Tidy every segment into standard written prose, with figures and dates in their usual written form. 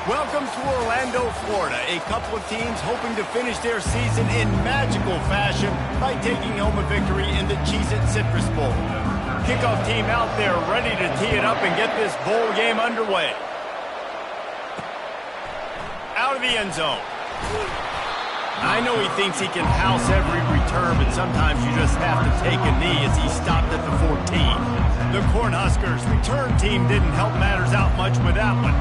Welcome to Orlando, Florida. A couple of teams hoping to finish their season in magical fashion by taking home a victory in the Cheez-It Citrus Bowl. Kickoff team out there ready to tee it up and get this bowl game underway. Out of the end zone. I know he thinks he can house every return, but sometimes you just have to take a knee as he stopped at the 14. The Cornhuskers return team didn't help matters out much with that one.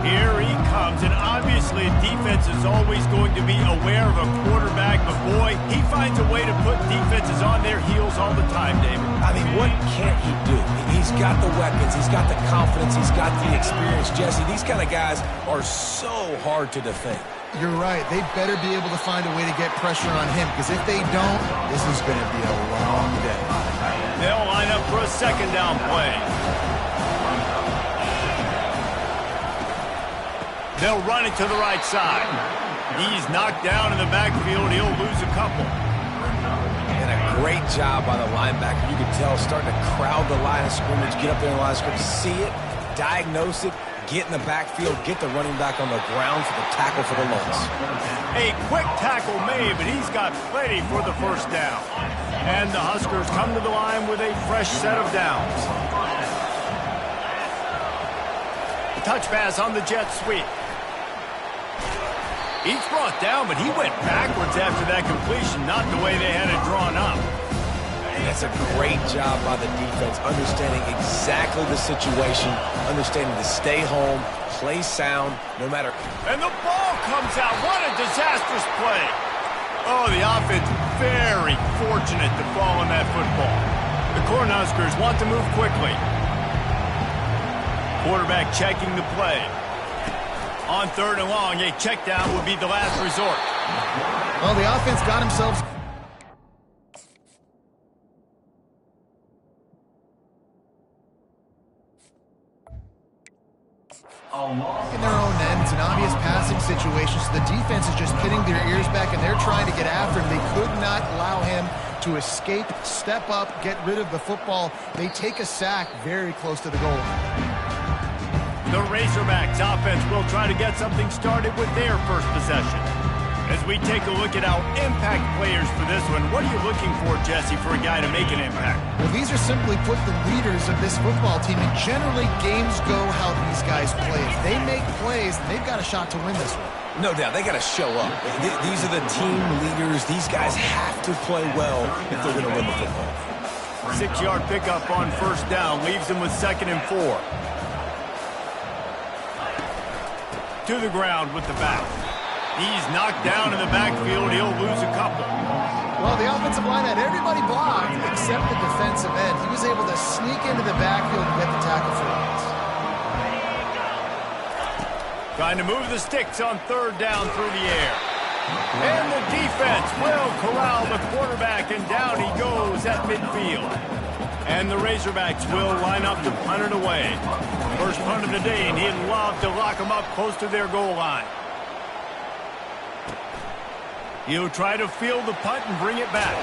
Here he comes, and obviously defense is always going to be aware of a quarterback, but boy, he finds a way to put defenses on their heels all the time, David. I mean, what can't he do? He's got the weapons, he's got the confidence, he's got the experience. Jesse, these kind of guys are so hard to defend. You're right. They better be able to find a way to get pressure on him, because if they don't, this is going to be a long day. They'll line up for a second down play. They'll run it to the right side. He's knocked down in the backfield. He'll lose a couple. And a great job by the linebacker. You can tell starting to crowd the line of scrimmage, get up there in the line of scrimmage, see it, diagnose it, get in the backfield, get the running back on the ground for the tackle for the loss. A quick tackle made, but he's got plenty for the first down. And the Huskers come to the line with a fresh set of downs. Touch pass on the jet sweep. He's brought down, but he went backwards after that completion, not the way they had it drawn up. And that's a great job by the defense, understanding exactly the situation, understanding to stay home, play sound, no matter. And the ball comes out. What a disastrous play. Oh, the offense very fortunate to fall on that football. The Cornhuskers want to move quickly. Quarterback checking the play. On third and long, a check down would be the last resort. Well, the offense got themselves in their own end. It's an obvious passing situation, so the defense is just pinning their ears back, and they're trying to get after him. They could not allow him to escape, step up, get rid of the football. They take a sack very close to the goal line. The Razorbacks offense will try to get something started with their first possession. As we take a look at our impact players for this one, what are you looking for, Jesse, for a guy to make an impact? Well, these are simply put the leaders of this football team, and generally games go how these guys play. If they make plays, then they've got a shot to win this one. No doubt, they got to show up. These are the team leaders. These guys have to play well if they're going to win the football. 6-yard pickup on first down leaves them with 2nd and 4. To the ground with the back. He's knocked down in the backfield. He'll lose a couple. Well, the offensive line had everybody blocked except the defensive end. He was able to sneak into the backfield and get the tackle for loss. Trying to move the sticks on third down through the air. And the defense will corral the quarterback, and down he goes at midfield. And the Razorbacks will line up to punt it away. First punt of the day, and he'd love to lock them up close to their goal line. He'll try to field the punt and bring it back.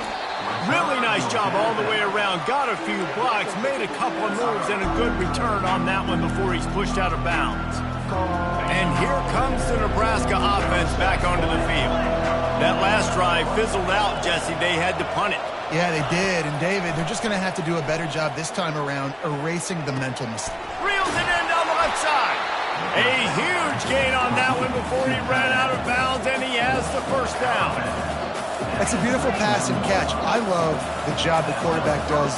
Really nice job all the way around. Got a few blocks, made a couple of moves, and a good return on that one before he's pushed out of bounds. And here comes the Nebraska offense back onto the field. That last drive fizzled out, Jesse. They had to punt it. Yeah, they did. And, David, they're just going to have to do a better job this time around erasing the mental mistake. Reels it in down the left side. A huge gain on that one before he ran out of bounds, and he has the first down. That's a beautiful pass and catch. I love the job the quarterback does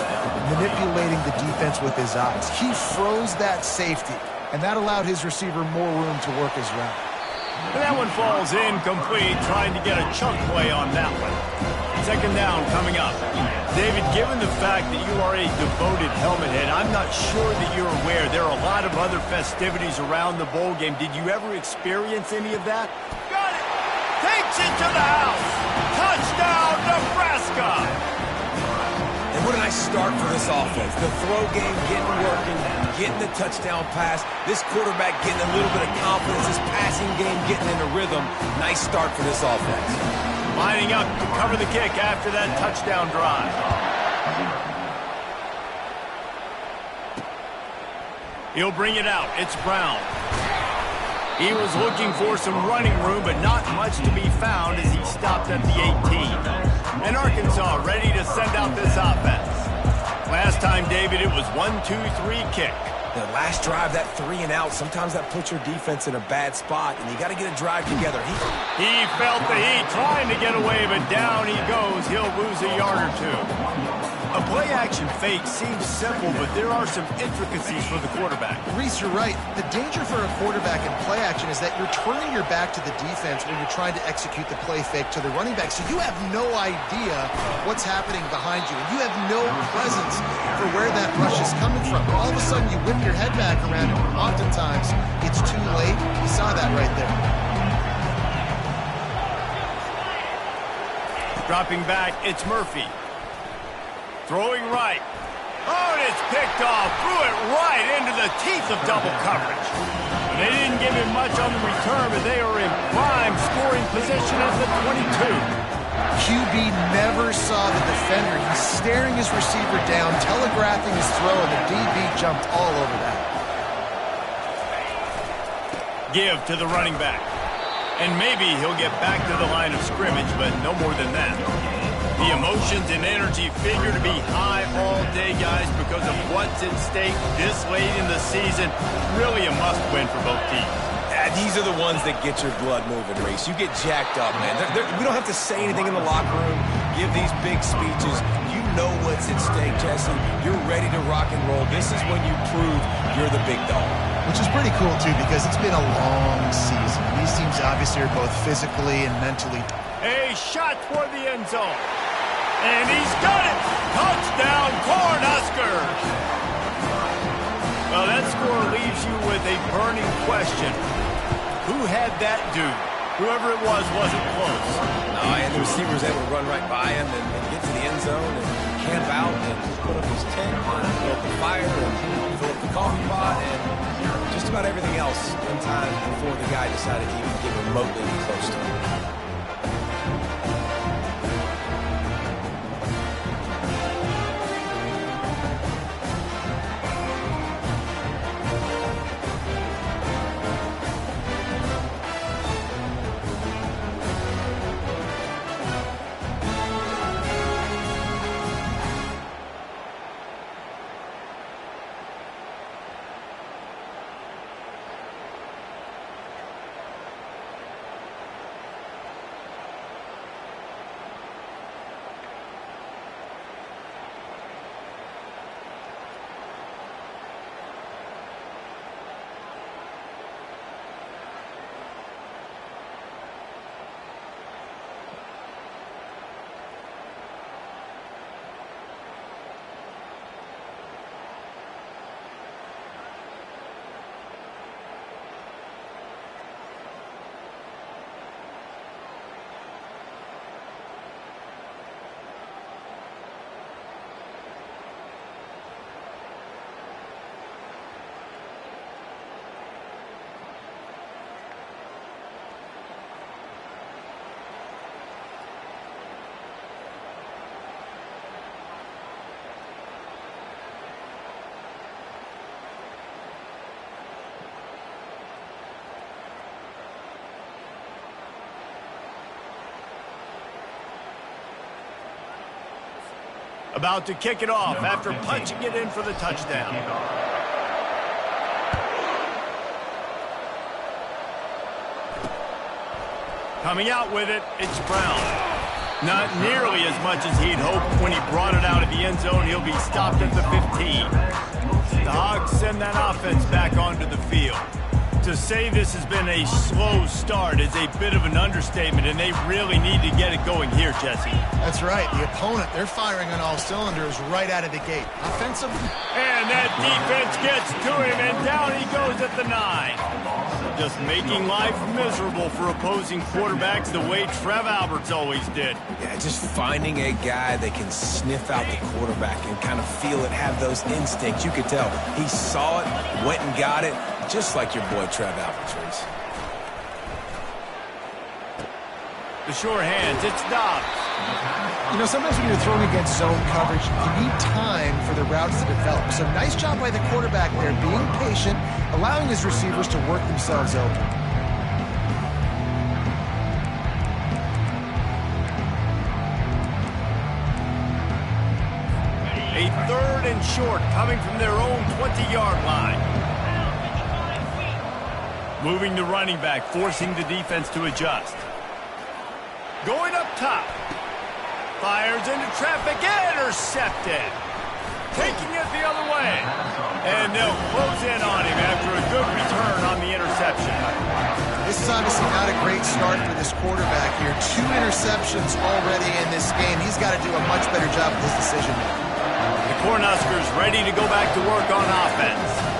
manipulating the defense with his eyes. He froze that safety, and that allowed his receiver more room to work his route. And that one falls incomplete, trying to get a chunk play on that one. Second down coming up. David, given the fact that you are a devoted helmet head, I'm not sure that you're aware there are a lot of other festivities around the bowl game. Did you ever experience any of that? Got it! Takes it to the house! Touchdown, Nebraska! And what a nice start for this offense. The throw game getting working, getting the touchdown pass. This quarterback getting a little bit of confidence. This passing game getting into rhythm. Nice start for this offense. Lining up to cover the kick after that touchdown drive. He'll bring it out. It's Brown. He was looking for some running room, but not much to be found as he stopped at the 18. And Arkansas ready to send out this offense. Last time, David, it was 1-2-3 kick. The last drive, that 3 and out, sometimes that puts your defense in a bad spot, and you got to get a drive together. He felt the heat, trying to get away, but down he goes. He'll lose a yard or two. A play-action fake seems simple, but there are some intricacies for the quarterback. Reese, you're right. The danger for a quarterback in play action is that you're turning your back to the defense when you're trying to execute the play fake to the running back. So you have no idea what's happening behind you. And you have no presence for where that rush is coming from. All of a sudden, you whip your head back around, and oftentimes it's too late. You saw that right there. Dropping back, it's Murphy. Throwing right. Oh, and it's picked off. Threw it right into the teeth of double coverage. They didn't give him much on the return, but they are in prime scoring position at the 22. QB never saw the defender. He's staring his receiver down, telegraphing his throw, and the DB jumped all over that. Give to the running back. And maybe he'll get back to the line of scrimmage, but no more than that. The emotions and energy figure to be high all day, guys, because of what's at stake this late in the season. Really a must-win for both teams. Yeah, these are the ones that get your blood moving, Reese. You get jacked up, man. We don't have to say anything in the locker room, give these big speeches. You know what's at stake, Jesse. You're ready to rock and roll. This is when you prove you're the big dog. Which is pretty cool, too, because it's been a long season. These teams obviously are both physically and mentally. A shot toward the end zone. And he's got it! Touchdown, Cornhuskers! Well, that score leaves you with a burning question. Who had that dude? Whoever it was wasn't close. No, and the receiver was able to run right by him and get to the end zone and camp out and put up his tent and fill up the fire and fill up the coffee pot and just about everything else in time before the guy decided to even get remotely close to him. About to kick it off after punching it in for the touchdown. Coming out with it, it's Brown. Not nearly as much as he'd hoped when he brought it out of the end zone. He'll be stopped at the 15. The Hogs send that offense back onto the field. To say this has been a slow start is a bit of an understatement, and they really need to get it going here, Jesse. That's right. The opponent, they're firing on all cylinders right out of the gate. Offensive. And that defense gets to him, and down he goes at the 9. Just making life miserable for opposing quarterbacks the way Trev Alberts always did. Yeah, just finding a guy that can sniff out the quarterback and kind of feel it, have those instincts. You could tell he saw it, went and got it, just like your boy Trev Alberts. Reese. The sure hands, it's Dobbs. You know, sometimes when you're throwing against zone coverage, you need time for the routes to develop. So nice job by the quarterback there, being patient, allowing his receivers to work themselves open. third and short coming from their own 20-yard line. Moving the running back, forcing the defense to adjust. Going up top. Fires into traffic, intercepted. Taking it the other way. And they'll close in on him after a good return on the interception. This is obviously not a great start for this quarterback here. 2 interceptions already in this game. He's got to do a much better job with his decision-making. The Cornhuskers ready to go back to work on offense.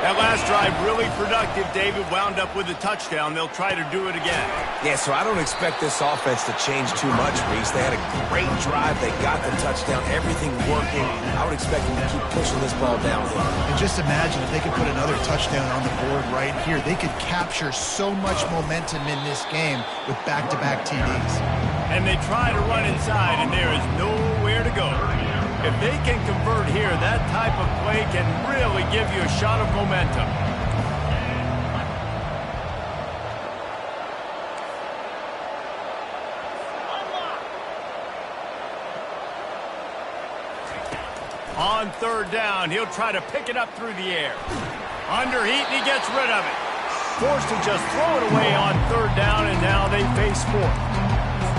That last drive really productive. David wound up with a touchdown. They'll try to do it again. Yeah, so I don't expect this offense to change too much, Reese. They had a great drive. They got the touchdown. Everything working. I would expect them to keep pushing this ball downhill. And just imagine if they could put another touchdown on the board right here. They could capture so much momentum in this game with back-to-back TDs. And they try to run inside, and there is nowhere to go. If they can convert here, that type of play can really give you a shot of momentum. On third down, he'll try to pick it up through the air. Under heat, and he gets rid of it. Forced to just throw it away on third down, and now they face fourth.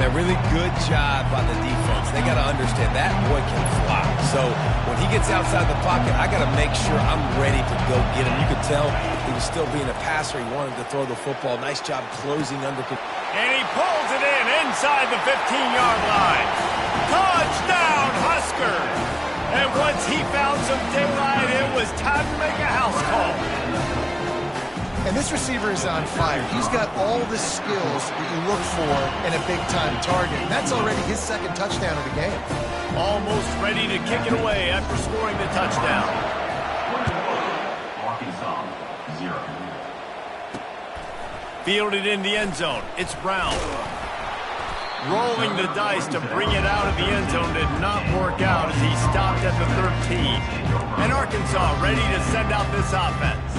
A really good job by the defense. They got to understand that boy can fly. So when he gets outside the pocket, I got to make sure I'm ready to go get him. You could tell he was still being a passer. He wanted to throw the football. Nice job closing under. And he pulls it in inside the 15-yard line. Touchdown, Huskers! And once he found some daylight, it was time to make a house call. And this receiver is on fire. He's got all the skills that you look for in a big-time target. And that's already his second touchdown of the game. Almost ready to kick it away after scoring the touchdown. Fielded in the end zone. It's Brown. Rolling the dice to bring it out of the end zone did not work out as he stopped at the 13. And Arkansas ready to send out this offense.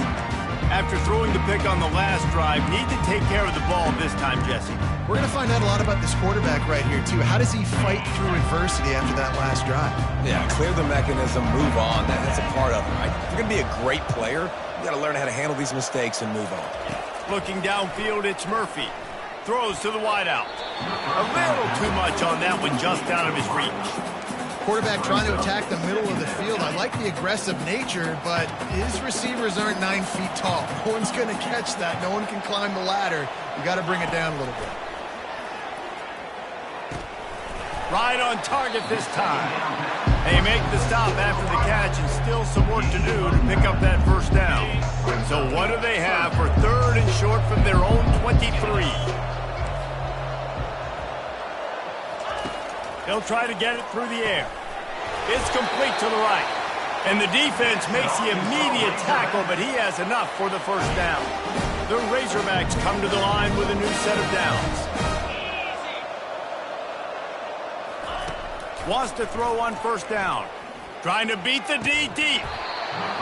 After throwing the pick on the last drive, need to take care of the ball this time, Jesse. We're going to find out a lot about this quarterback right here, too. How does he fight through adversity after that last drive? Yeah, clear the mechanism, move on. That's a part of it, right? If you're going to be a great player, you got to learn how to handle these mistakes and move on. Looking downfield, it's Murphy. Throws to the wideout. A little too much on that one, just out of his reach. Quarterback trying to attack the middle of the field. I like the aggressive nature, but his receivers aren't 9 feet tall. No one's going to catch that. No one can climb the ladder. You got to bring it down a little bit. Right on target this time. They make the stop after the catch and still some work to do to pick up that first down. So what do they have for third and short from their own 23? They'll try to get it through the air. It's complete to the right. And the defense makes the immediate tackle, but he has enough for the first down. The Razorbacks come to the line with a new set of downs. Wants to throw on first down. Trying to beat the D deep.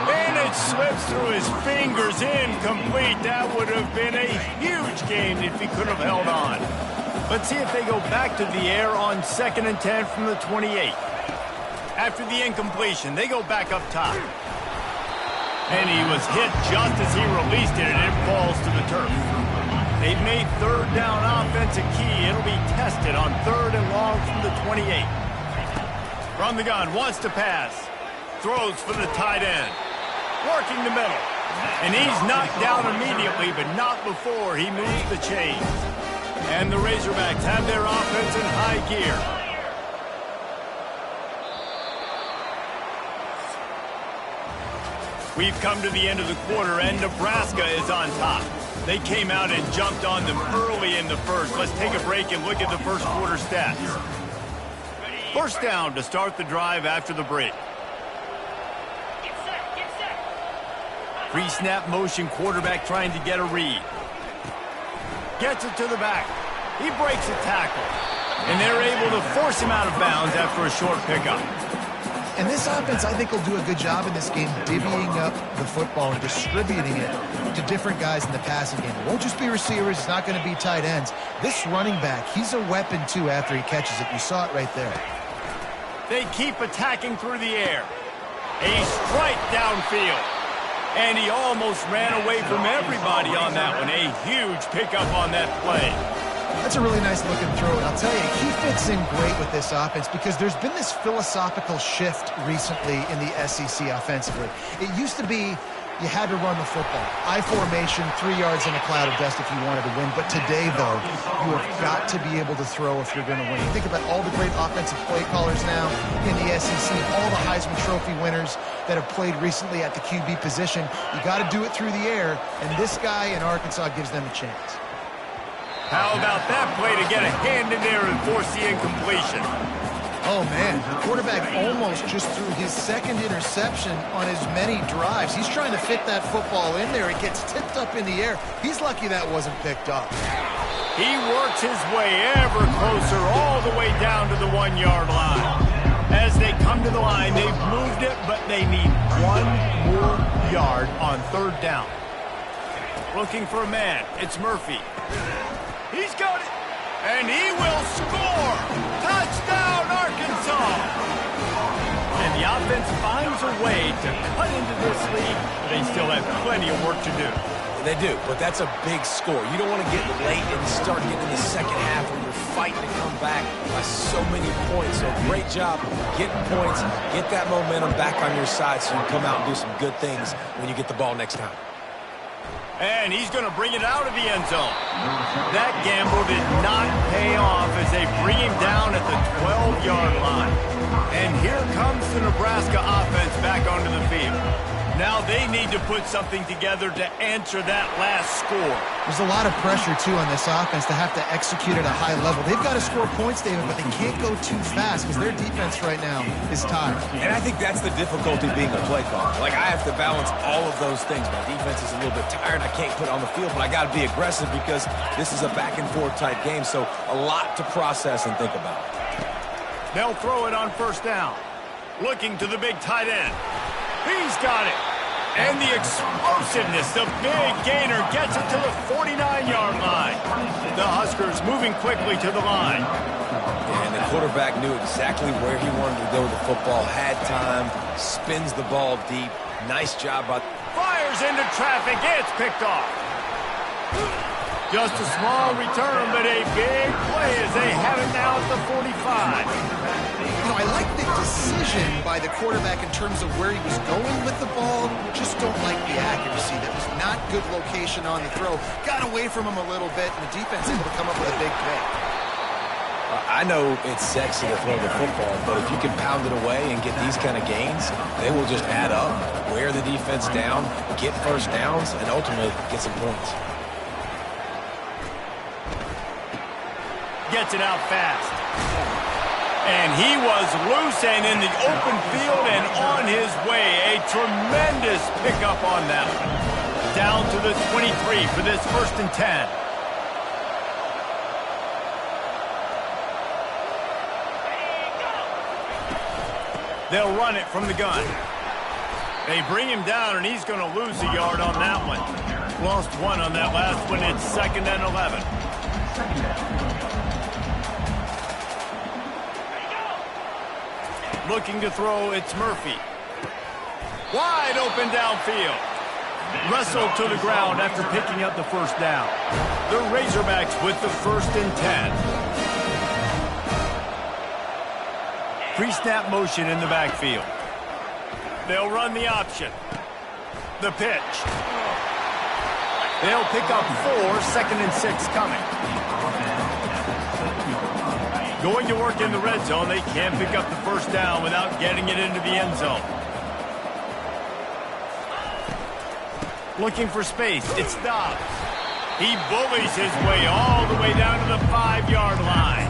And it slips through his fingers, incomplete. That would have been a huge gain if he could have held on. Let's see if they go back to the air on 2nd and 10 from the 28. After the incompletion, they go back up top. And he was hit just as he released it, and it falls to the turf. They've made third down offense a key. It'll be tested on 3rd and long from the 28. From the gun, wants to pass. Throws for the tight end. Working the middle. And he's knocked down immediately, but not before he moves the chains. And the Razorbacks have their offense in high gear. We've come to the end of the quarter, and Nebraska is on top. They came out and jumped on them early in the first. Let's take a break and look at the first quarter stats. First down to start the drive after the break. Pre-snap motion, quarterback trying to get a read. Gets it to the back. He breaks a tackle. And they're able to force him out of bounds after a short pickup. And this offense, I think, will do a good job in this game divvying up the football and distributing it to different guys in the passing game. It won't just be receivers. It's not going to be tight ends. This running back, he's a weapon, too, after he catches it. You saw it right there. They keep attacking through the air. A strike downfield. And he almost ran away from everybody on that one. A huge pickup on that play. That's a really nice looking throw. And I'll tell you, he fits in great with this offense because there's been this philosophical shift recently in the SEC offensively. It used to be you had to run the football. I formation, 3 yards in a cloud of dust if you wanted to win. But today, though, you have got to be able to throw if you're going to win. You think about all the great offensive play callers now in the SEC, all the Heisman Trophy winners that have played recently at the QB position. You got to do it through the air, and this guy in Arkansas gives them a chance. How about that play to get a hand in there and force the incompletion? Oh, man, the quarterback almost just threw his second interception on as many drives. He's trying to fit that football in there. It gets tipped up in the air. He's lucky that wasn't picked up. He works his way ever closer all the way down to the 1 yard line. As they come to the line, they've moved it, but they need 1 more yard on 3rd down. Looking for a man. It's Murphy. He's got it. And he will score! Touchdown, Arkansas! And the offense finds a way to cut into this lead, but they still have plenty of work to do. They do, but that's a big score. You don't want to get late and start getting in the second half when you're fighting to come back by so many points. So great job getting points, get that momentum back on your side so you can come out and do some good things when you get the ball next time. And he's going to bring it out of the end zone. That gamble did not pay off as they bring him down at the 12-yard line. And here comes the Nebraska offense back onto the field. Now they need to put something together to answer that last score. There's a lot of pressure, too, on this offense to have to execute at a high level. They've got to score points, David, but they can't go too fast because their defense right now is tired. And I think that's the difficulty being a play caller. Like, I have to balance all of those things. My defense is a little bit tired. I can't put it on the field, but I got to be aggressive because this is a back-and-forth type game, so a lot to process and think about. They'll throw it on 1st down. Looking to the big tight end. He's got it. And the explosiveness, the big gainer gets it to the 49-yard line. The Huskers moving quickly to the line. And the quarterback knew exactly where he wanted to go with the football, had time, spins the ball deep. Nice job by... Fires into traffic. It's picked off. Just a small return, but a big play as they have it now at the 45. You know, I like the decision by the quarterback in terms of where he was going with the ball. Just don't like the accuracy. That was not good location on the throw. Got away from him a little bit, and the defense able to come up with a big pick. I know it's sexy to throw the football, but if you can pound it away and get these kind of gains, they will just add up, wear the defense down, get 1st downs, and ultimately get some points. Gets it out fast. And he was loose and in the open field and on his way. A tremendous pickup on that one. Down to the 23 for this 1st and 10. They'll run it from the gun. They bring him down, and he's going to lose a yard on that one. Lost 1 on that last one. It's 2nd and 11. Looking to throw, it's Murphy. Wide open downfield. Wrestled to the ground after picking up the 1st down. The Razorbacks with the 1st and 10. Pre-snap motion in the backfield. They'll run the option. The pitch. They'll pick up 4, 2nd and 6 coming. Going to work in the red zone. They can't pick up the 1st down without getting it into the end zone. Looking for space. It's stopped. He bullies his way all the way down to the 5-yard line.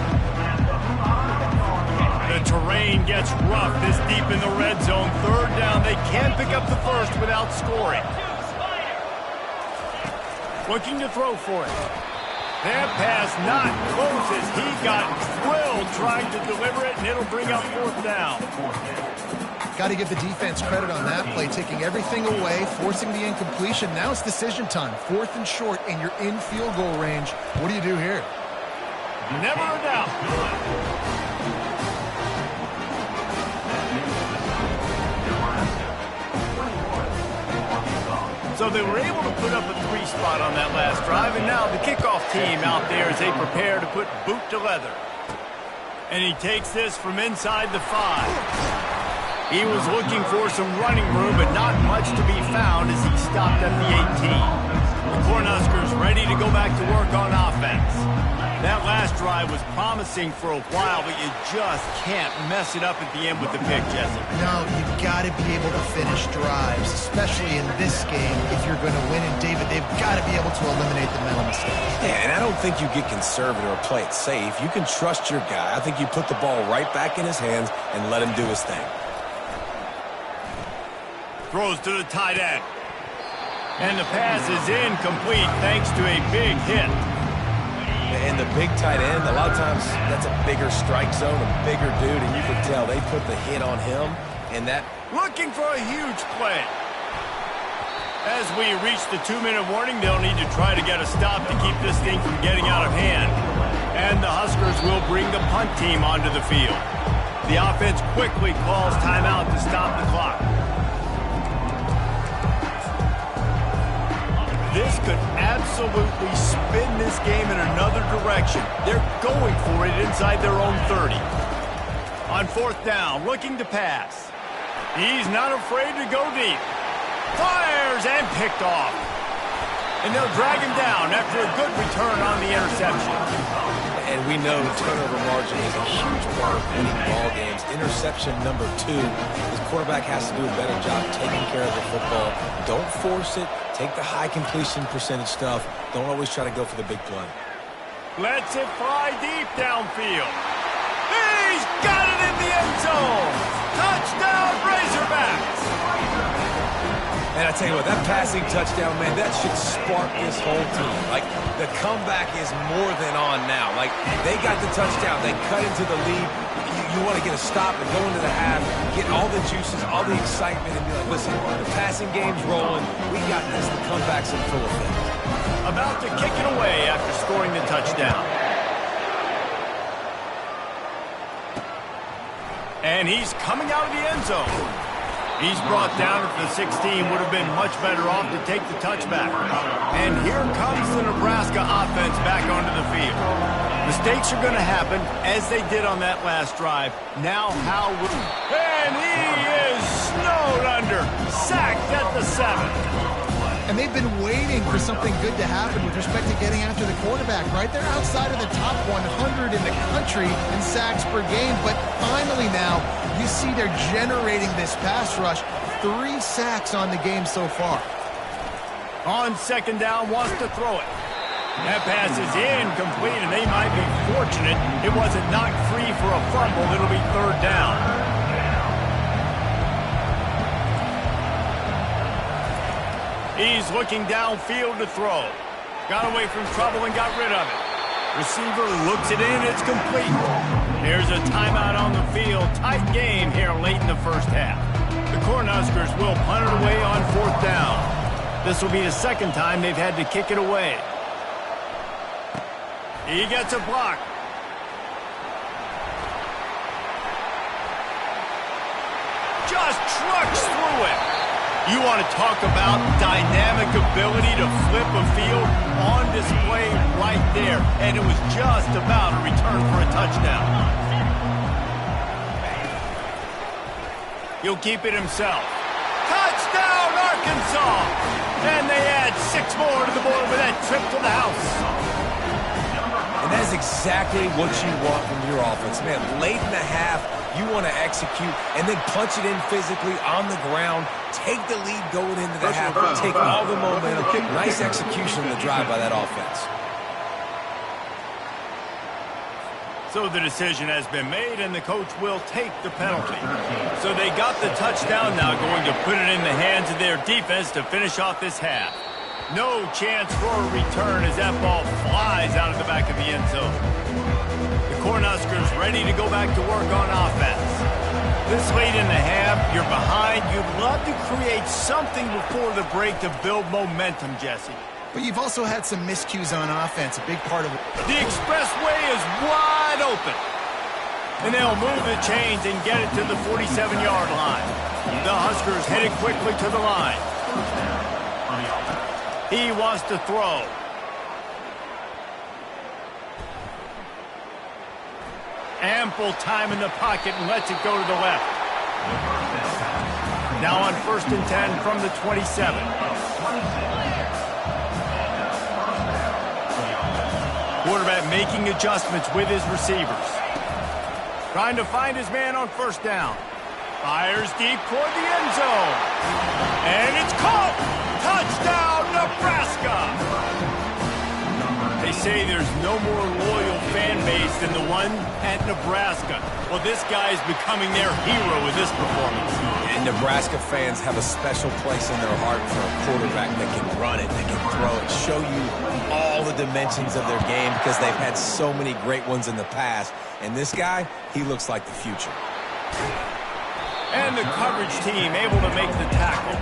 The terrain gets rough this deep in the red zone. 3rd down. They can't pick up the 1st without scoring. Looking to throw for it. That pass not close as he got drilled trying to deliver it, and it'll bring up 4th down. Got to give the defense credit on that play, taking everything away, forcing the incompletion. Now it's decision time. 4th and short, and you're in field goal range. What do you do here? Never a doubt. they were able to put up a 3 spot on that last drive, and now the kickoff team out there as they prepare to put boot to leather. And he takes this from inside the 5. He was looking for some running room, but not much to be found as he stopped at the 18. The Cornhuskers ready to go back to work on offense. That last drive was promising for a while, but you just can't mess it up at the end with the pick, Jesse. No, you've got to be able to finish drives, especially in this game if you're going to win. And, David, they've got to be able to eliminate the mental mistakes. Yeah, and I don't think you get conservative or play it safe. You can trust your guy. I think you put the ball right back in his hands and let him do his thing. Throws to the tight end. And the pass is incomplete thanks to a big hit. And the big tight end, a lot of times that's a bigger strike zone, a bigger dude, and you can tell they put the hit on him. And that... Looking for a huge play. As we reach the 2-minute warning, they'll need to try to get a stop to keep this thing from getting out of hand. And the Huskers will bring the punt team onto the field. The offense quickly calls timeout to stop the clock. This could absolutely spin this game in another direction. They're going for it inside their own 30. On 4th down, looking to pass. He's not afraid to go deep. Fires and picked off. And they'll drag him down after a good return on the interception. And we know turnover margin is a huge part of winning ball games. Interception number 2. His quarterback has to do a better job taking care of the football. Don't force it. Take the high completion percentage stuff. Don't always try to go for the big play. Lets it fly deep downfield. He's got it in the end zone. Touchdown, Razorbacks. And I tell you what, that passing touchdown, man, that should spark this whole team. Like, the comeback is more than on now. Like, they got the touchdown. They cut into the lead. You want to get a stop and go into the half, get all the juices, all the excitement, and be like, listen, the passing game's rolling. We got this. The comeback's in full effect. About to kick it away after scoring the touchdown. And he's coming out of the end zone. He's brought down at the 16, would have been much better off to take the touchback. And here comes the Nebraska offense back onto the field. Mistakes are going to happen, as they did on that last drive. Now how will... And he is snowed under. Sacked at the 7. And they've been waiting for something good to happen with respect to getting after the quarterback, right? They're outside of the top 100 in the country in sacks per game, but finally now you see they're generating this pass rush. 3 sacks on the game so far. On 2nd down, wants to throw it. That pass is incomplete, and they might be fortunate it wasn't knocked free for a fumble. It'll be 3rd down. He's looking downfield to throw. Got away from trouble and got rid of it. Receiver looks it in, it's complete. There's a timeout on the field. Tight game here late in the first half. The Cornhuskers will punt it away on 4th down. This will be the 2nd time they've had to kick it away. He gets a block. Just trucks through it. You want to talk about dynamic ability to flip a field on display right there. And it was just about a return for a touchdown. He'll keep it himself. Touchdown, Arkansas! And they add 6 more to the board with that trip to the house. And that's exactly what you want from your offense. Man, late in the half, you want to execute and then punch it in physically on the ground. Take the lead going into the half. Take all the momentum. Nice execution on the drive by that offense. So the decision has been made, and the coach will take the penalty. So they got the touchdown, now going to put it in the hands of their defense to finish off this half. No chance for a return as that ball flies out of the back of the end zone. The Cornhuskers ready to go back to work on offense. This late in the half, you're behind. You'd love to create something before the break to build momentum, Jesse. But you've also had some miscues on offense, a big part of it. The expressway is wide open. And they'll move the chains and get it to the 47-yard line. The Huskers headed quickly to the line. He wants to throw. Ample time in the pocket and lets it go to the left. Now on 1st and 10 from the 27. Quarterback making adjustments with his receivers. Trying to find his man on 1st down. Fires deep toward the end zone. And it's caught! Touchdown, Nebraska! They say there's no more loyal fan base than the one at Nebraska. Well, this guy is becoming their hero with this performance. And Nebraska fans have a special place in their heart for a quarterback that can run it, that can throw it, show you all the dimensions of their game because they've had so many great ones in the past. And this guy, he looks like the future. And the coverage team able to make the tackle.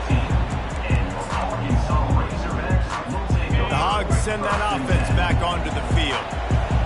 The Hogs send that offense back onto the field.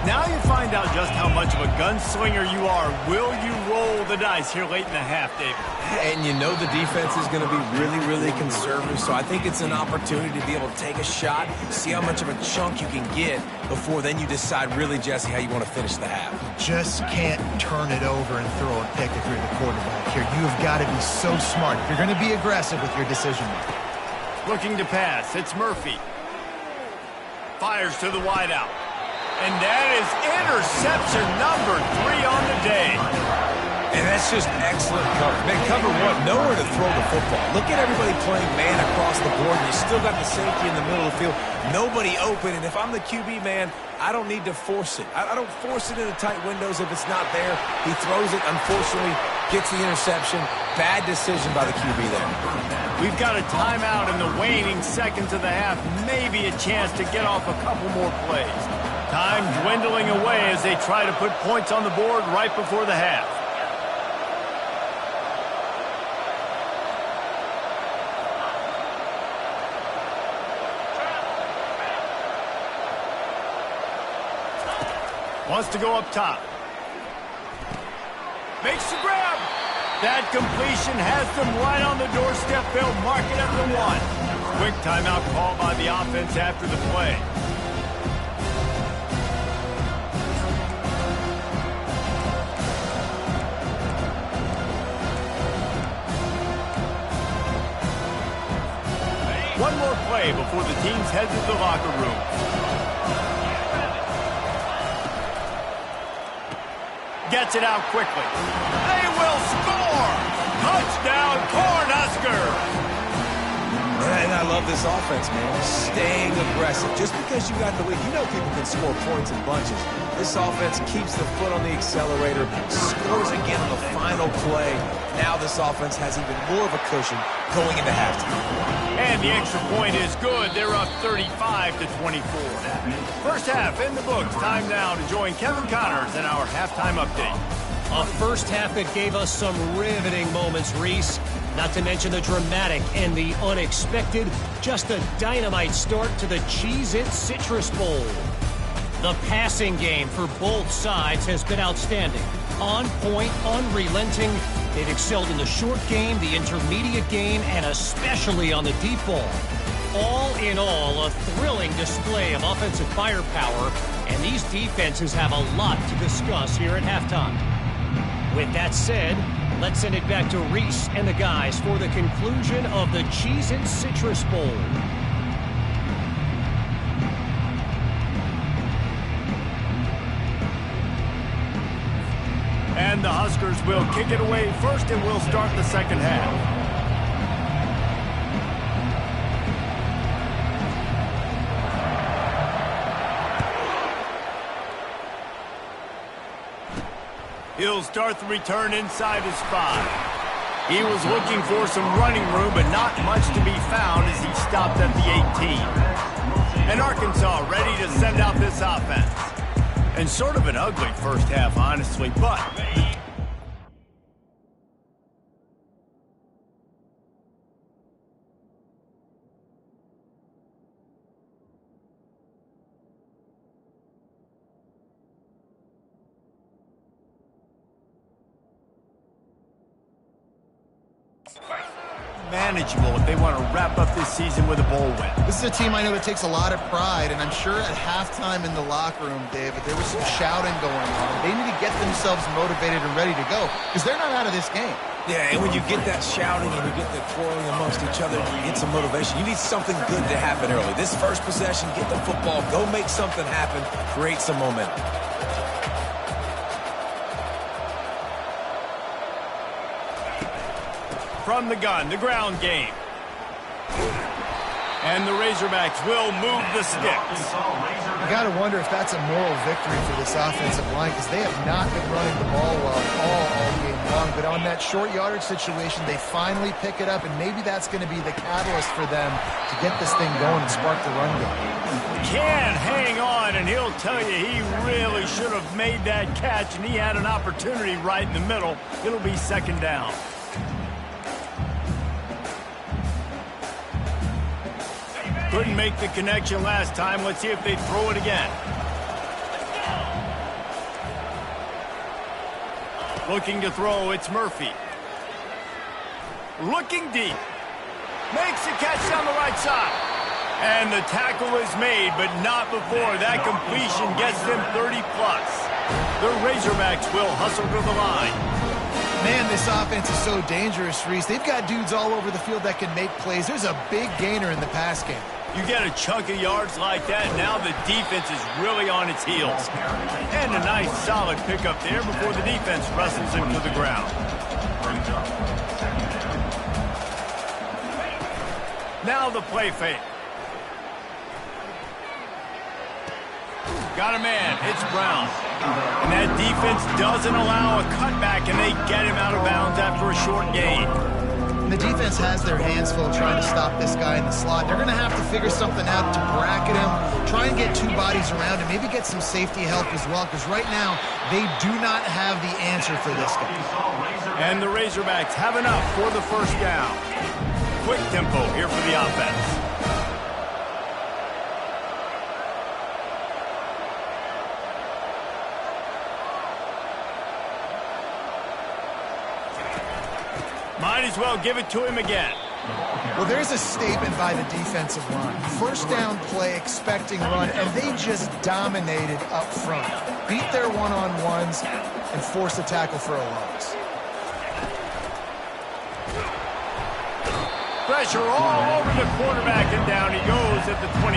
Now you find out just how much of a gunslinger you are. Will you roll the dice here late in the half, David? And you know the defense is going to be really, really conservative, so I think it's an opportunity to be able to take a shot, see how much of a chunk you can get before then you decide really, Jesse, how you want to finish the half. Just can't turn it over and throw a pick if you're the quarterback here. You've got to be so smart. You're going to be aggressive with your decision making. Looking to pass. It's Murphy. Fires to the wideout. And that is interception number 3 on the day. And that's just excellent cover. Man, cover one, nowhere to throw the football. Look at everybody playing man across the board. You still got the safety in the middle of the field. Nobody open. And if I'm the QB, man, I don't need to force it. I don't force it into tight windows if it's not there. He throws it, unfortunately, gets the interception. Bad decision by the QB there. We've got a timeout in the waning seconds of the half. Maybe a chance to get off a couple more plays. Time dwindling away as they try to put points on the board right before the half. Wants to go up top. Makes the grab. That completion has them right on the doorstep. They'll mark it at the 1. Quick timeout call by the offense after the play. One more play before the teams head to the locker room. Gets it out quickly. They will score! Touchdown, Cornhuskers! And I love this offense, man. Staying aggressive. Just because you got the lead, you know people can score points in bunches. This offense keeps the foot on the accelerator, scores again on the final play. Now this offense has even more of a cushion going into halftime. And the extra point is good. They're up 35-24. First half in the books. Time now to join Kevin Connors in our halftime update. A first half that gave us some riveting moments, Reese. Not to mention the dramatic and the unexpected. Just a dynamite start to the Cheez-It Citrus Bowl. The passing game for both sides has been outstanding. On point, unrelenting. They've excelled in the short game, the intermediate game, and especially on the deep ball. All in all, a thrilling display of offensive firepower, and these defenses have a lot to discuss here at halftime. With that said, let's send it back to Reese and the guys for the conclusion of the Cheez-It Citrus Bowl. And the Huskers will kick it away first, and we'll start the second half. He'll start the return inside his 5. He was looking for some running room, but not much to be found as he stopped at the 18. And Arkansas ready to send out this offense. And sort of an ugly first half, honestly, but... manageable if they want to wrap up this season with a bowl win. This is a team I know that takes a lot of pride, and I'm sure at halftime in the locker room, David, there was some shouting going on. They need to get themselves motivated and ready to go because they're not out of this game. Yeah, and when you get that shouting and you get the quarreling amongst each other, you get some motivation. You need something good to happen early. This first possession, get the football, go make something happen, create some momentum. From the gun, the ground game. And the Razorbacks will move the sticks. You got to wonder if that's a moral victory for this offensive line because they have not been running the ball well all game long. But on that short yardage situation, they finally pick it up, and maybe that's going to be the catalyst for them to get this thing going and spark the run game. Can hang on, and he'll tell you he really should have made that catch, and he had an opportunity right in the middle. It'll be second down. Couldn't make the connection last time. Let's see if they throw it again. Looking to throw, it's Murphy. Looking deep. Makes a catch down the right side. And the tackle is made, but not before that completion gets them 30-plus. The Razorbacks will hustle to the line. Man, this offense is so dangerous, Reese. They've got dudes all over the field that can make plays. There's a big gainer in the pass game. You get a chunk of yards like that, now the defense is really on its heels. And a nice solid pickup there before the defense wrestles him to the ground. Now the play fake. Got a man, it's Brown. And that defense doesn't allow a cutback, and they get him out of bounds after a short gain. And the defense has their hands full trying to stop this guy in the slot. They're going to have to figure something out to bracket him, try and get two bodies around him, maybe get some safety help as well, because right now they do not have the answer for this guy. And the Razorbacks have enough for the first down. Quick tempo here for the offense. Might as well give it to him again. Well, there's a statement by the defensive line. First down play, expecting run, and they just dominated up front. Beat their one-on-ones and forced a tackle for a loss. Pressure all over the quarterback, and down he goes at the 24.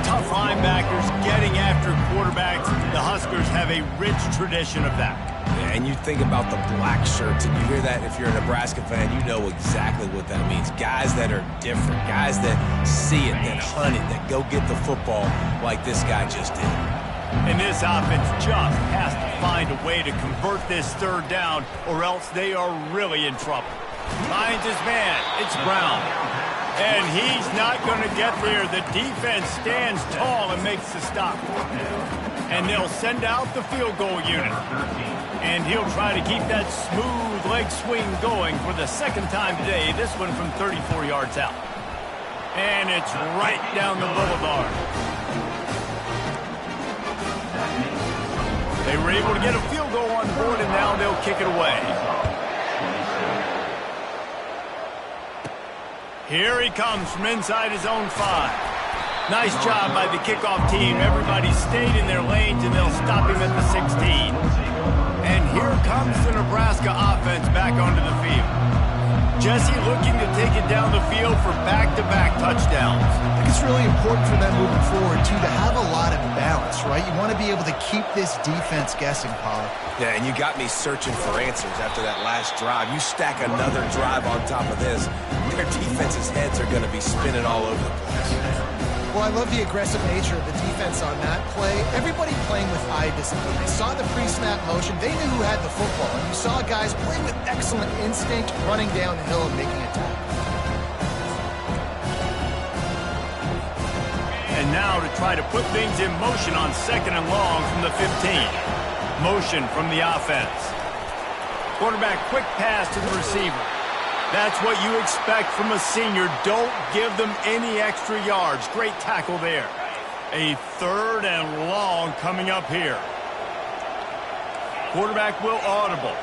Tough linebackers getting after quarterbacks. The Huskers have a rich tradition of that. Yeah, and you think about the black shirts, and you hear that if you're a Nebraska fan, you know exactly what that means. Guys that are different, guys that see it, that hunt it, that go get the football like this guy just did. And this offense just has to find a way to convert this third down, or else they are really in trouble. Finds his man. It's Brown. And he's not going to get there. The defense stands tall and makes the stop. And they'll send out the field goal unit. And he'll try to keep that smooth leg swing going for the second time today. This one from 34 yards out. And it's right down the boulevard. They were able to get a field goal on the board, and now they'll kick it away. Here he comes from inside his own 5. Nice job by the kickoff team. Everybody stayed in their lanes, and they'll stop him at the 16. And here comes the Nebraska offense back onto the field. Jesse looking to take it down the field for back-to-back touchdowns. I think it's really important for them moving forward, too, to have a lot of balance, right? You want to be able to keep this defense guessing, Paul. Yeah, and you got me searching for answers after that last drive. You stack another drive on top of this, their defense's heads are going to be spinning all over the place. Well, I love the aggressive nature of the defense on that play. Everybody playing with eye discipline. They saw the pre-snap motion. They knew who had the football. And you saw guys playing with excellent instinct, running down the hill and making a tackle. And now to try to put things in motion on second and long from the 15. Motion from the offense. Quarterback quick pass to the receiver. That's what you expect from a senior. Don't give them any extra yards. Great tackle there. A third and long coming up here. Quarterback will audible.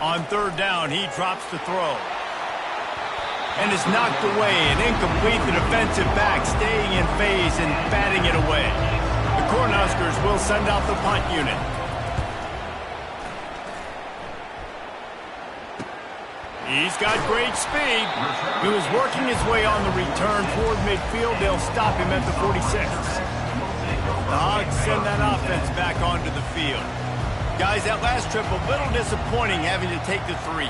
On third down, he drops the throw. And is knocked away and incomplete. The defensive back staying in phase and batting it away. The Cornhuskers will send out the punt unit. He's got great speed. He was working his way on the return toward midfield. They'll stop him at the 46. The Hogs send that offense back onto the field. Guys, that last trip, a little disappointing having to take the 3.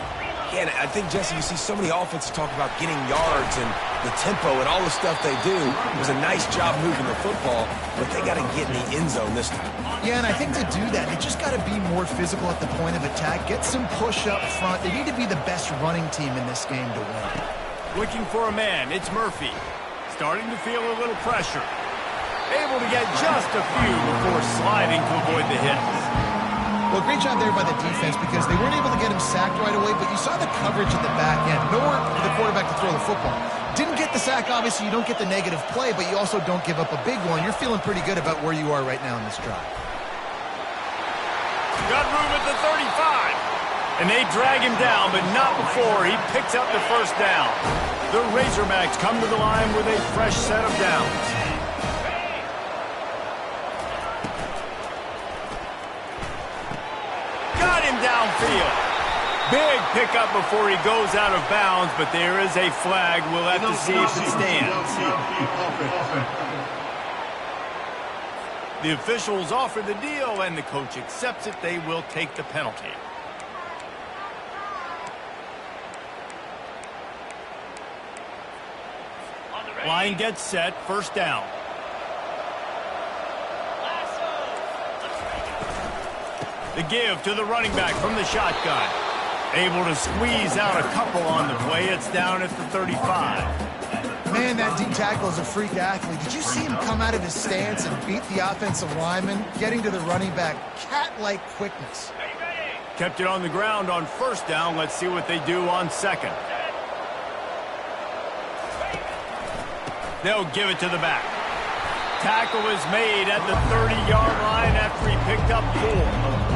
Yeah, and I think, Jesse, you see so many offenses talk about getting yards and the tempo and all the stuff they do. It was a nice job moving the football, but they got to get in the end zone this time. Yeah, and I think to do that, they just got to be more physical at the point of attack, get some push up front. They need to be the best running team in this game to win. Looking for a man, it's Murphy. Starting to feel a little pressure. Able to get just a few before sliding to avoid the hits. Well, great job there by the defense because they weren't able to get him sacked right away, but you saw the coverage at the back end. Nowhere for the quarterback to throw the football. Didn't get the sack, obviously. You don't get the negative play, but you also don't give up a big one. You're feeling pretty good about where you are right now in this drive. Got room at the 35. And they drag him down, but not before he picks up the first down. The Razorbacks come to the line with a fresh set of downs. Downfield. Big pickup before he goes out of bounds, but there is a flag. We'll have to see if it stands. The officials offer the deal, and the coach accepts it. They will take the penalty. Line gets set. First down. The give to the running back from the shotgun. Able to squeeze out a couple on the play. It's down at the 35. Man, that D tackle is a freak athlete. Did you see him come out of his stance and beat the offensive lineman, getting to the running back? Cat-like quickness. Kept it on the ground on first down. Let's see what they do on second. They'll give it to the back. Tackle is made at the 30-yard line after he picked up 4.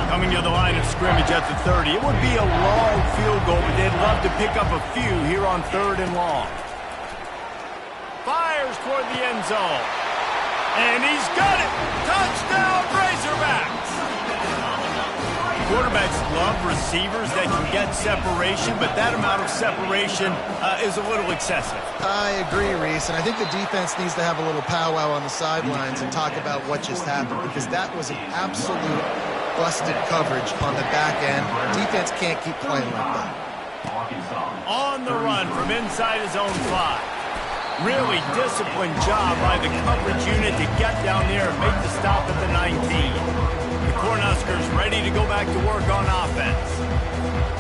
Coming to the line of scrimmage at the 30. It would be a long field goal, but they'd love to pick up a few here on 3rd and long. Fires toward the end zone. And he's got it! Touchdown, Razorbacks! Quarterbacks love receivers that can get separation, but that amount of separation is a little excessive. I agree, Reese, and I think the defense needs to have a little powwow on the sidelines and talk about what just happened, because that was an absolute busted coverage on the back end. Defense can't keep playing like that. On the run from inside his own 5. Really disciplined job by the coverage unit to get down there and make the stop at the 19. Cornhuskers ready to go back to work on offense.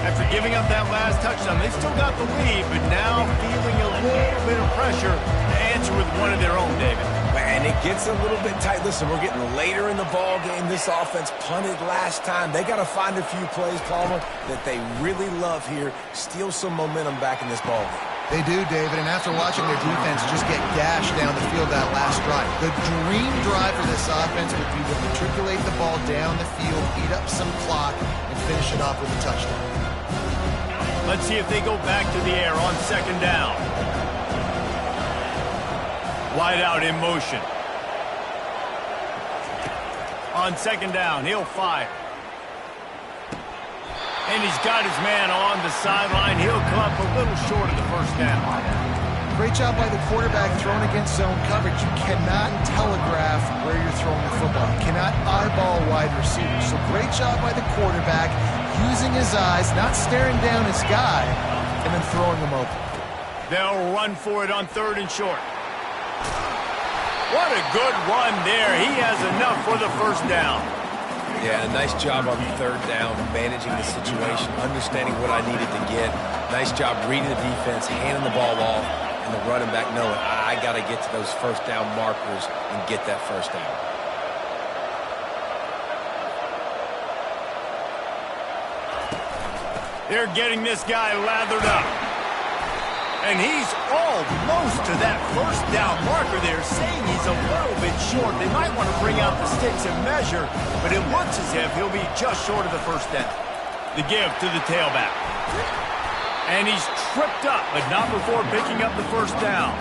After giving up that last touchdown, they still got the lead, but now feeling a little bit of pressure to answer with one of their own, David. And it gets a little bit tight. Listen, we're getting later in the ball game. This offense punted last time. They got to find a few plays, Palmer, that they really love here. Steal some momentum back in this ball game. They do, David, and after watching their defense just get gashed down the field that last drive, the dream drive for this offense would be to matriculate the ball down the field, eat up some clock, and finish it off with a touchdown. Let's see if they go back to the air on second down. Wide out in motion. On second down, he'll fire. And he's got his man on the sideline. He'll come up a little short of the first down. Great job by the quarterback throwing against zone coverage. You cannot telegraph where you're throwing the football. You cannot eyeball wide receivers. So great job by the quarterback using his eyes, not staring down his guy, and then throwing him open. They'll run for it on 3rd and short. What a good run there. He has enough for the first down. Yeah, a nice job on the 3rd down, managing the situation, understanding what I needed to get. Nice job reading the defense, handing the ball off, and the running back knowing I got to get to those first down markers and get that first down. They're getting this guy lathered up. And he's almost to that first down marker there, saying he's a little bit short. They might want to bring out the sticks and measure, but it looks as if he'll be just short of the first down. The give to the tailback. And he's tripped up, but not before picking up the first down.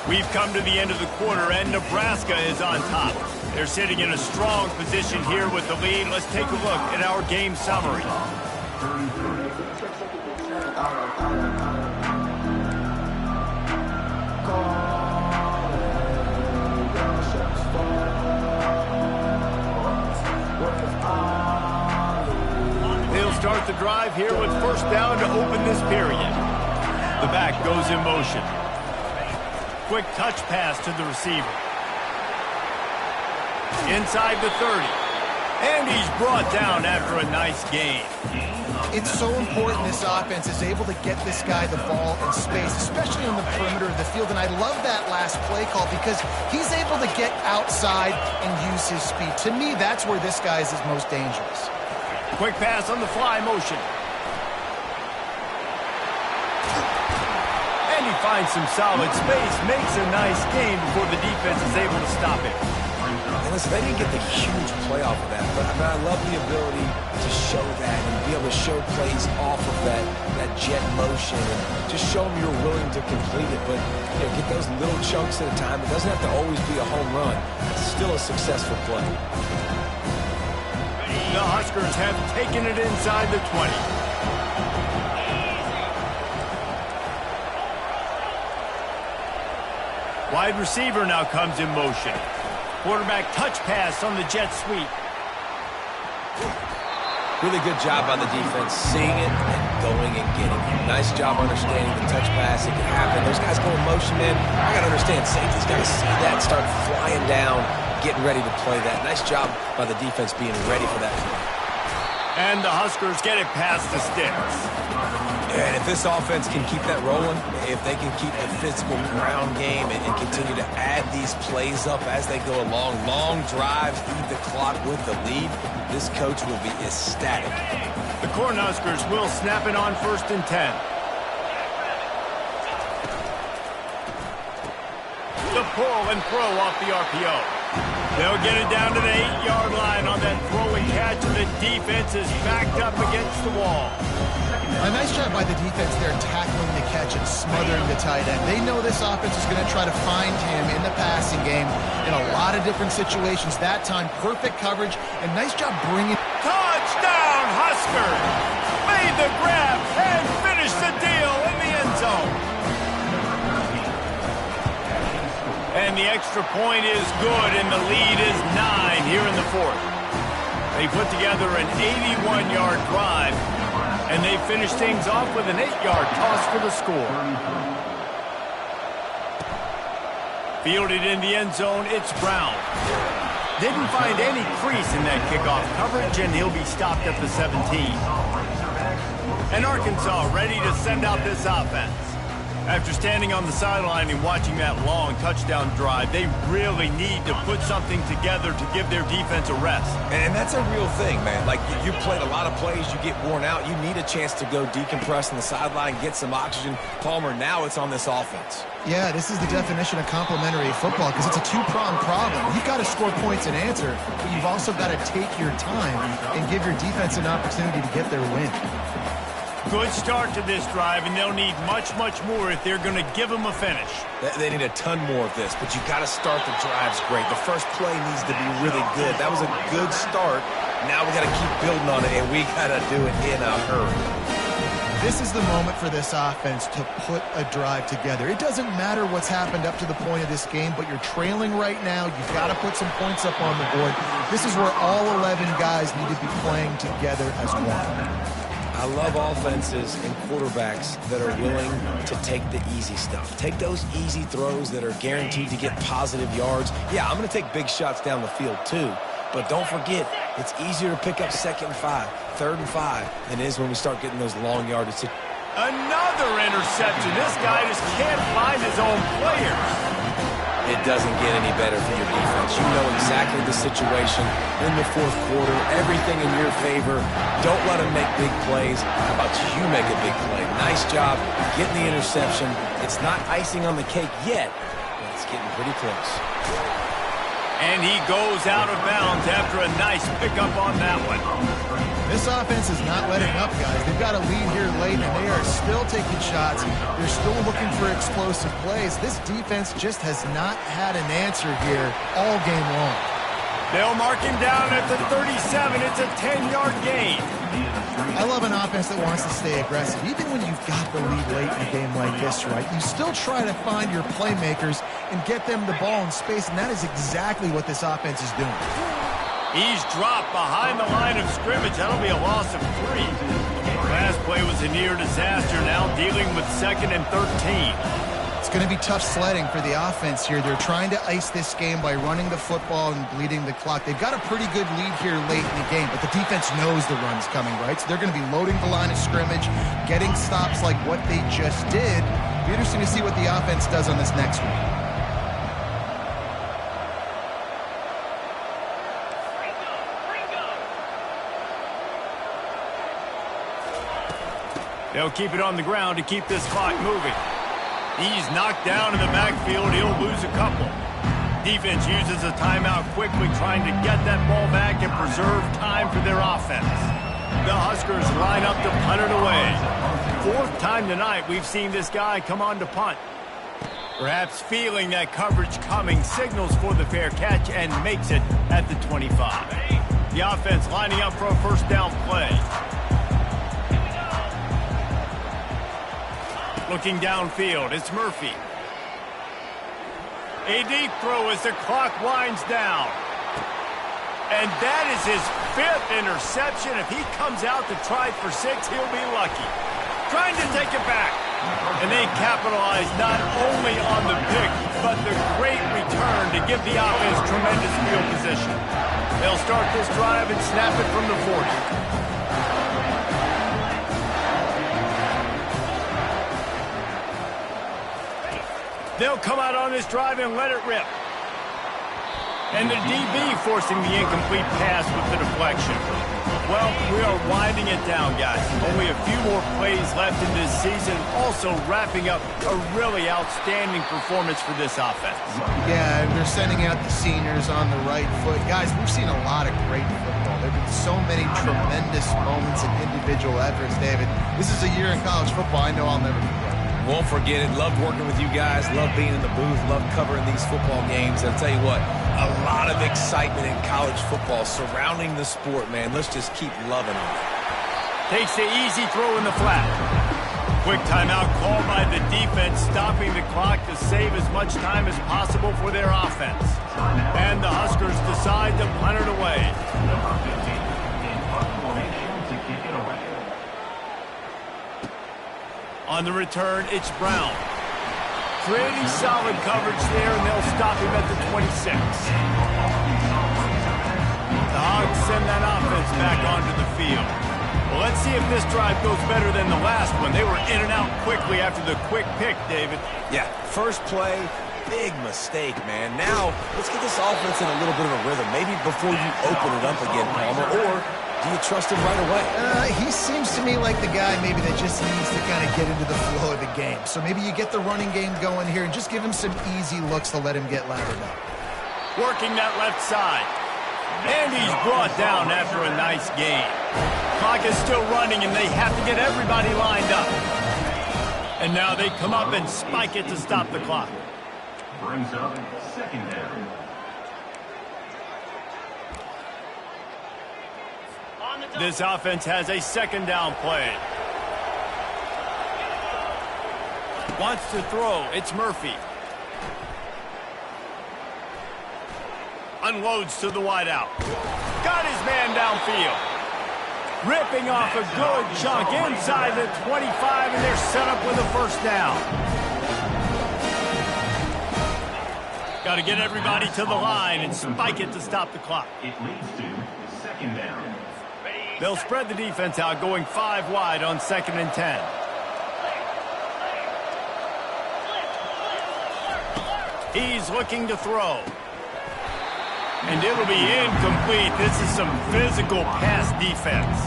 We've come to the end of the quarter, and Nebraska is on top. They're sitting in a strong position here with the lead. Let's take a look at our game summary. They'll start the drive here with first down to open this period. The back goes in motion. Quick touch pass to the receiver. Inside the 30. And he's brought down after a nice gain. It's so important this offense is able to get this guy the ball in space, especially on the perimeter of the field. And I love that last play call because he's able to get outside and use his speed. To me, that's where this guy is his most dangerous. Quick pass on the fly motion. And he finds some solid space, makes a nice gain before the defense is able to stop it. And listen, they didn't get the huge play off of that, but I love the ability to show that and be able to show plays off of that jet motion and just show them you're willing to complete it. But get those little chunks at a time. It doesn't have to always be a home run. It's still a successful play. The Huskers have taken it inside the 20. Wide receiver now comes in motion. Quarterback touch pass on the jet sweep. Really good job on the defense, seeing it and going and getting it. Nice job understanding the touch pass. It can happen. Those guys go in motion, man. I got to understand, safety's got to see that and start flying down, getting ready to play that. Nice job by the defense being ready for that play. And the Huskers get it past the sticks. And if this offense can keep that rolling, if they can keep the physical ground game and continue to add these plays up as they go along, long drives, eat the clock with the lead, this coach will be ecstatic. The Cornhuskers will snap it on 1st and 10. The pull and throw off the RPO. They'll get it down to the 8-yard line on that throw and catch, and the defense is backed up against the wall. A nice job by the defense there tackling the catch and smothering the tight end. They know this offense is going to try to find him in the passing game in a lot of different situations. That time, perfect coverage, and nice job bringing... Touchdown, Huskers! Made the grab and finished the deal in the end zone. And the extra point is good, and the lead is 9 here in the 4th. They put together an 81-yard drive, and they finish things off with an 8-yard toss for the score. Fielded in the end zone, it's Brown. Didn't find any crease in that kickoff coverage, and he'll be stopped at the 17. And Arkansas ready to send out this offense. After standing on the sideline and watching that long touchdown drive, they really need to put something together to give their defense a rest. And that's a real thing, man. Like, you played a lot of plays, you get worn out, you need a chance to go decompress on the sideline, get some oxygen. Palmer, now it's on this offense. Yeah, this is the definition of complementary football because it's a two-pronged problem. You've got to score points and answer, but you've also got to take your time and give your defense an opportunity to get their win. Good start to this drive, and they'll need much, much more if they're going to give them a finish. They need a ton more of this, but you got to start the drives great. The first play needs to be really good. That was a good start. Now we got to keep building on it, and we got to do it in a hurry. This is the moment for this offense to put a drive together. It doesn't matter what's happened up to the point of this game, but you're trailing right now. You've got to put some points up on the board. This is where all 11 guys need to be playing together as one. I love offenses and quarterbacks that are willing to take the easy stuff. Take those easy throws that are guaranteed to get positive yards. Yeah, I'm going to take big shots down the field too, but don't forget, it's easier to pick up 2nd and 5, 3rd and 5 than it is when we start getting those long yardage. Another interception. This guy just can't find his own players. It doesn't get any better for your defense. You know exactly the situation in the fourth quarter. Everything in your favor. Don't let them make big plays. How about you make a big play? Nice job getting the interception. It's not icing on the cake yet, but it's getting pretty close. And he goes out of bounds after a nice pickup on that one. This offense is not letting up, guys. They've got a lead here late, and they are still taking shots. They're still looking for explosive plays. This defense just has not had an answer here all game long. They'll mark him down at the 37. It's a 10-yard gain. I love an offense that wants to stay aggressive. Even when you've got the lead late in a game like this, right, you still try to find your playmakers and get them the ball in space, and that is exactly what this offense is doing. He's dropped behind the line of scrimmage. That'll be a loss of 3. Last play was a near disaster, now dealing with 2nd and 13. It's going to be tough sledding for the offense here. They're trying to ice this game by running the football and bleeding the clock. They've got a pretty good lead here late in the game, but the defense knows the run's coming, right? So they're going to be loading the line of scrimmage, getting stops like what they just did. It'll be interesting to see what the offense does on this next one. They'll keep it on the ground to keep this clock moving. He's knocked down in the backfield. He'll lose a couple. Defense uses a timeout quickly, trying to get that ball back and preserve time for their offense. The Huskers line up to punt it away. 4th time tonight we've seen this guy come on to punt. Perhaps feeling that coverage coming, signals for the fair catch and makes it at the 25. The offense lining up for a first down play. Looking downfield, it's Murphy. A deep throw as the clock winds down. And that is his 5th interception. If he comes out to try for 6, he'll be lucky. Trying to take it back. And they capitalize not only on the pick, but the great return to give the offense tremendous field position. They'll start this drive and snap it from the 40. They'll come out on this drive and let it rip. And the DB forcing the incomplete pass with the deflection. Well, we are winding it down, guys. Only a few more plays left in this season. Also wrapping up a really outstanding performance for this offense. Yeah, they're sending out the seniors on the right foot. Guys, we've seen a lot of great football. There have been so many tremendous moments and individual efforts, David. This is a year in college football I know I'll never forget. Won't forget it. Loved working with you guys. Loved being in the booth. Loved covering these football games. I'll tell you what, a lot of excitement in college football surrounding the sport, man. Let's just keep loving it. Takes the easy throw in the flat. Quick timeout called by the defense, stopping the clock to save as much time as possible for their offense. And the Huskers decide to punt it away. On the return, it's Brown. Pretty solid coverage there, and they'll stop him at the 26. The Hogs send that offense back onto the field. Well, let's see if this drive goes better than the last one. They were in and out quickly after the quick pick, David. Yeah, first play, big mistake, man. Now, let's get this offense in a little bit of a rhythm. Maybe before you open it up again, Palmer, or do you trust him right away? He seems to me like the guy maybe that just needs to kind of get into the flow of the game. So maybe you get the running game going here and just give him some easy looks to let him get lathered up. Working that left side. And he's brought down after a nice gain. Clock is still running, and they have to get everybody lined up. And now they come up and spike it to stop the clock. Brings up 2nd down. This offense has a 2nd down play. Wants to throw. It's Murphy. Unloads to the wideout. Got his man downfield. Ripping off a good chunk inside the 25, and they're set up with a first down. Got to get everybody to the line and spike it to stop the clock. It leads to 2nd down. They'll spread the defense out, going 5 wide on 2nd and 10. He's looking to throw. And it'll be incomplete. This is some physical pass defense.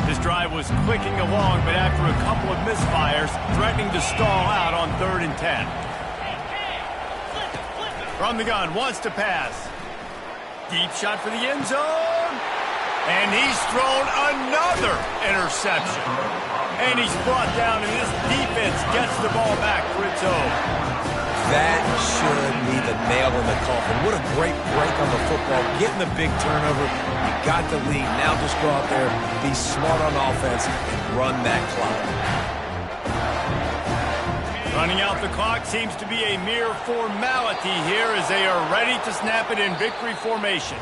This drive was clicking along, but after a couple of misfires, threatening to stall out on 3rd and 10. From the gun, wants to pass. Deep shot for the end zone. And he's thrown another interception. And he's brought down, and this defense gets the ball back for its own. That should be the nail in the coffin. What a great break on the football. Getting the big turnover. You got the lead. Now just go out there, be smart on offense, and run that clock. Running out the clock seems to be a mere formality here as they are ready to snap it in victory formation.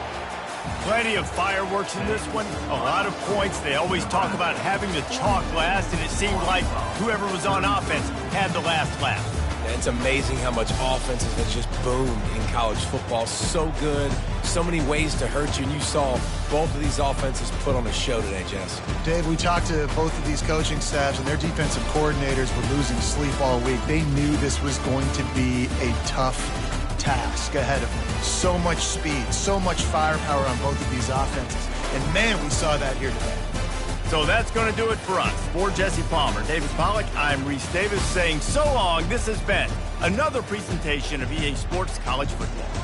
Plenty of fireworks in this one, a lot of points. They always talk about having the chalk last, and it seemed like whoever was on offense had the last laugh. It's amazing how much offense has just boomed in college football. So good, so many ways to hurt you, and you saw both of these offenses put on a show today, Jess. Dave, we talked to both of these coaching staffs, and their defensive coordinators were losing sleep all week. They knew this was going to be a tough task ahead of them. So much speed, so much firepower on both of these offenses. And, man, we saw that here today. So that's going to do it for us. For Jesse Palmer, David Pollack, I'm Reese Davis saying so long. This has been another presentation of EA Sports College Football.